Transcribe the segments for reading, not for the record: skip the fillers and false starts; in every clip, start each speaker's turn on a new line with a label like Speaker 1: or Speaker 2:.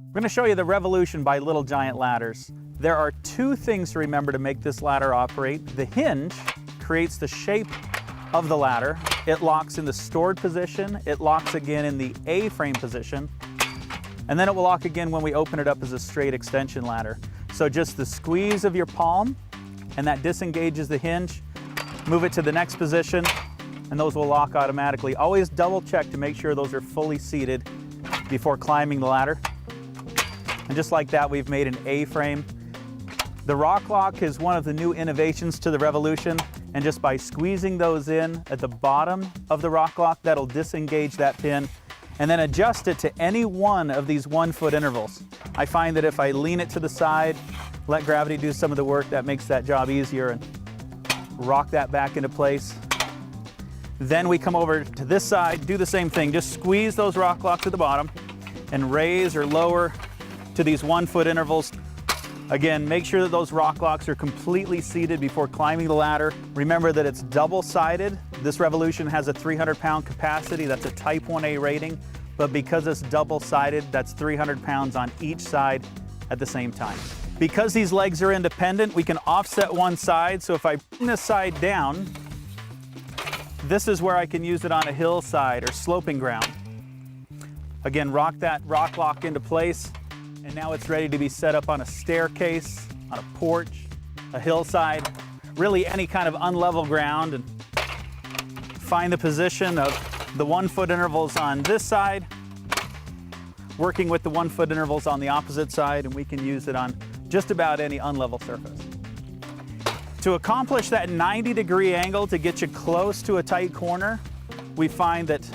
Speaker 1: I'm going to show you the revolution by Little Giant ladders. There are two things to remember to make this ladder operate. The hinge creates the shape of the ladder. It locks in the stored position. It locks again in the A-frame position. And then it will lock again when we open it up as a straight extension ladder. So just the squeeze of your palm, and that disengages the hinge. Move it to the next position, and those will lock automatically. Always double check to make sure those are fully seated before climbing the ladder. And just like that, we've made an A-frame. The rock lock is one of the new innovations to the Revolution, and just by squeezing those in at the bottom of the rock lock, that'll disengage that pin and then adjust it to any one of these 1 foot intervals. I find that if I lean it to the side, let gravity do some of the work, that makes that job easier, and rock that back into place. Then we come over to this side, do the same thing, just squeeze those rock locks at the bottom and raise or lower to these 1 foot intervals. Again, make sure that those rock locks are completely seated before climbing the ladder. Remember that it's double-sided. This Revolution has a 300-pound capacity. That's a Type 1A rating. But because it's double-sided, that's 300 pounds on each side at the same time. Because these legs are independent, we can offset one side. So if I bring this side down, this is where I can use it on a hillside or sloping ground. Again, rock that rock lock into place. And now it's ready to be set up on a staircase, on a porch, a hillside, really any kind of unlevel ground. And find the position of the 1 foot intervals on this side, working with the 1 foot intervals on the opposite side, and we can use it on just about any unlevel surface. To accomplish that 90-degree angle to get you close to a tight corner, we find that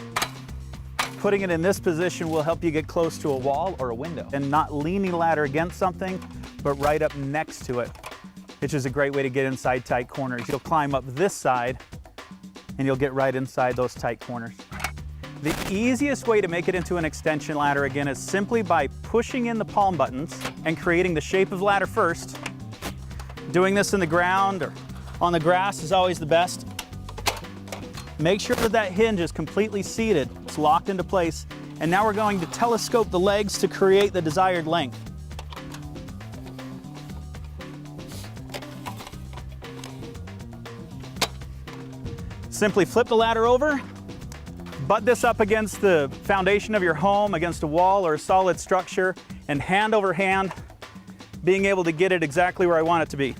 Speaker 1: putting it in this position will help you get close to a wall or a window and not leaning the ladder against something, but right up next to it, which is a great way to get inside tight corners. You'll climb up this side and you'll get right inside those tight corners. The easiest way to make it into an extension ladder, again, is simply by pushing in the palm buttons and creating the shape of ladder first. Doing this in the ground or on the grass is always the best. Make sure that that hinge is completely seated. It's locked into place. And now we're going to telescope the legs to create the desired length. Simply flip the ladder over, butt this up against the foundation of your home, against a wall or a solid structure, and hand over hand, being able to get it exactly where I want it to be.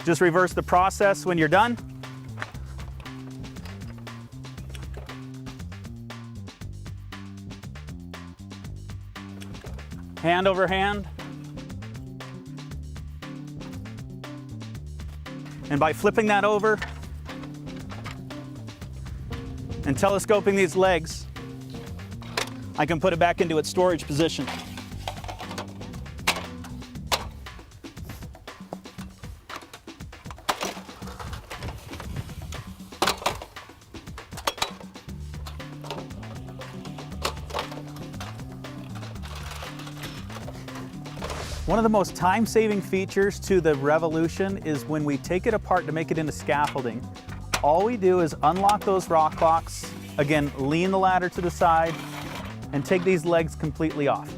Speaker 1: Just reverse the process when you're done. Hand over hand. And by flipping that over and telescoping these legs, I can put it back into its storage position. One of the most time-saving features to the Revolution is when we take it apart to make it into scaffolding. All we do is unlock those rock locks, again, lean the ladder to the side, and take these legs completely off.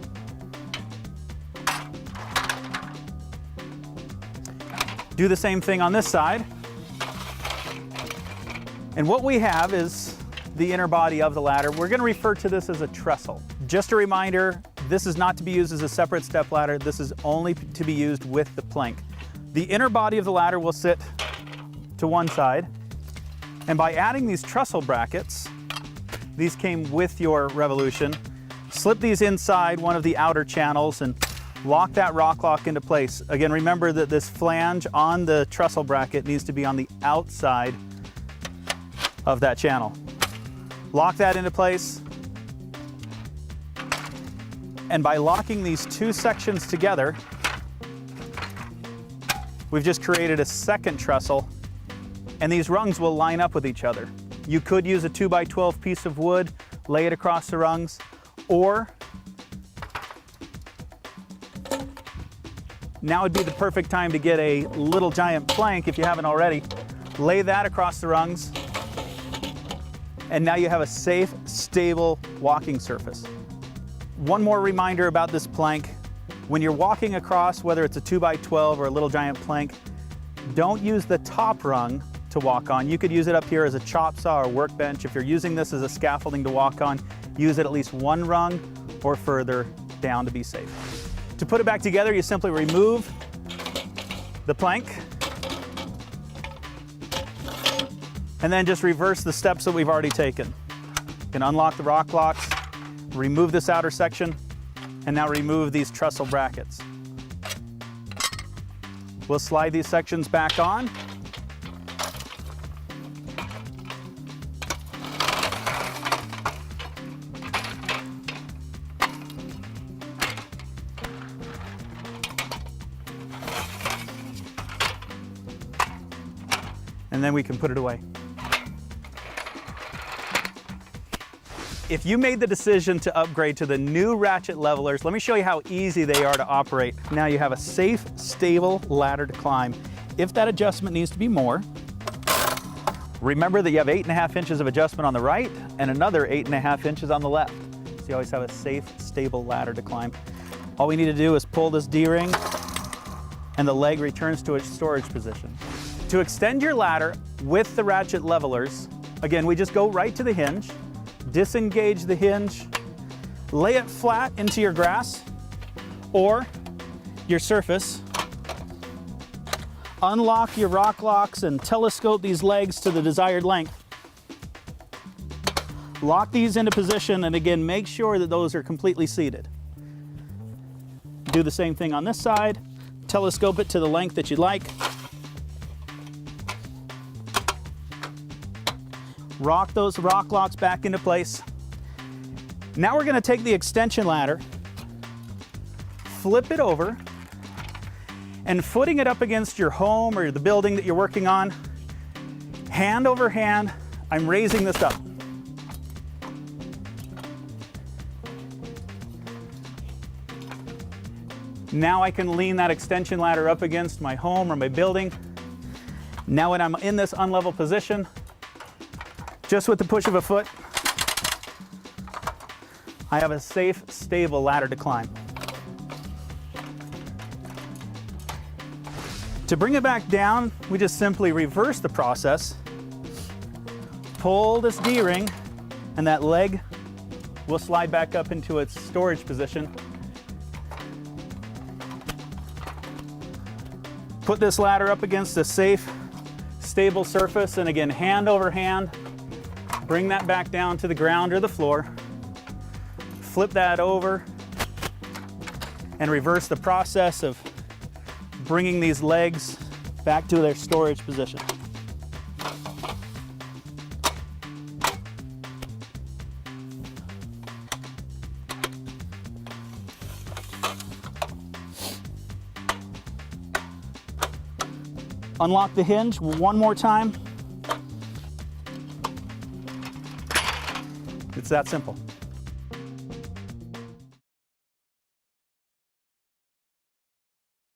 Speaker 1: Do the same thing on this side. And what we have is the inner body of the ladder. We're going to refer to this as a trestle. Just a reminder, this is not to be used as a separate step ladder. This is only to be used with the plank. The inner body of the ladder will sit to one side. And by adding these trestle brackets, these came with your Revolution, slip these inside one of the outer channels and lock that rock lock into place. Again, remember that this flange on the trestle bracket needs to be on the outside of that channel. Lock that into place. And by locking these two sections together, we've just created a second trestle, and these rungs will line up with each other. You could use a 2x12 piece of wood, lay it across the rungs, or now would be the perfect time to get a Little Giant plank if you haven't already. Lay that across the rungs, and now you have a safe, stable walking surface. One more reminder about this plank. When you're walking across, whether it's a 2x12 or a little giant plank, don't use the top rung to walk on. You could use it up here as a chop saw or workbench. If you're using this as a scaffolding to walk on, use it at least one rung or further down to be safe. To put it back together, you simply remove the plank and then just reverse the steps that we've already taken. You can unlock the rock locks, remove this outer section, and now remove these trestle brackets. We'll slide these sections back on. And then we can put it away. If you made the decision to upgrade to the new Ratchet Levelers, let me show you how easy they are to operate. Now you have a safe, stable ladder to climb. If that adjustment needs to be more, remember that you have 8.5 inches of adjustment on the right and another 8.5 inches on the left. So you always have a safe, stable ladder to climb. All we need to do is pull this D-ring and the leg returns to its storage position. To extend your ladder with the Ratchet Levelers, again, we just go right to the hinge, disengage the hinge, lay it flat into your grass or your surface, unlock your rock locks and telescope these legs to the desired length. Lock these into position and again, make sure that those are completely seated. Do the same thing on this side, telescope it to the length that you'd like. Rock those rock locks back into place. Now we're going to take the extension ladder, flip it over, and footing it up against your home or the building that you're working on, hand over hand, I'm raising this up. Now I can lean that extension ladder up against my home or my building. Now when I'm in this unlevel position, just with the push of a foot, I have a safe, stable ladder to climb. To bring it back down, we just simply reverse the process, pull this D-ring, and that leg will slide back up into its storage position. Put this ladder up against a safe, stable surface, and again, hand over hand, bring that back down to the ground or the floor. Flip that over and reverse the process of bringing these legs back to their storage position. Unlock the hinge one more time. It's that simple.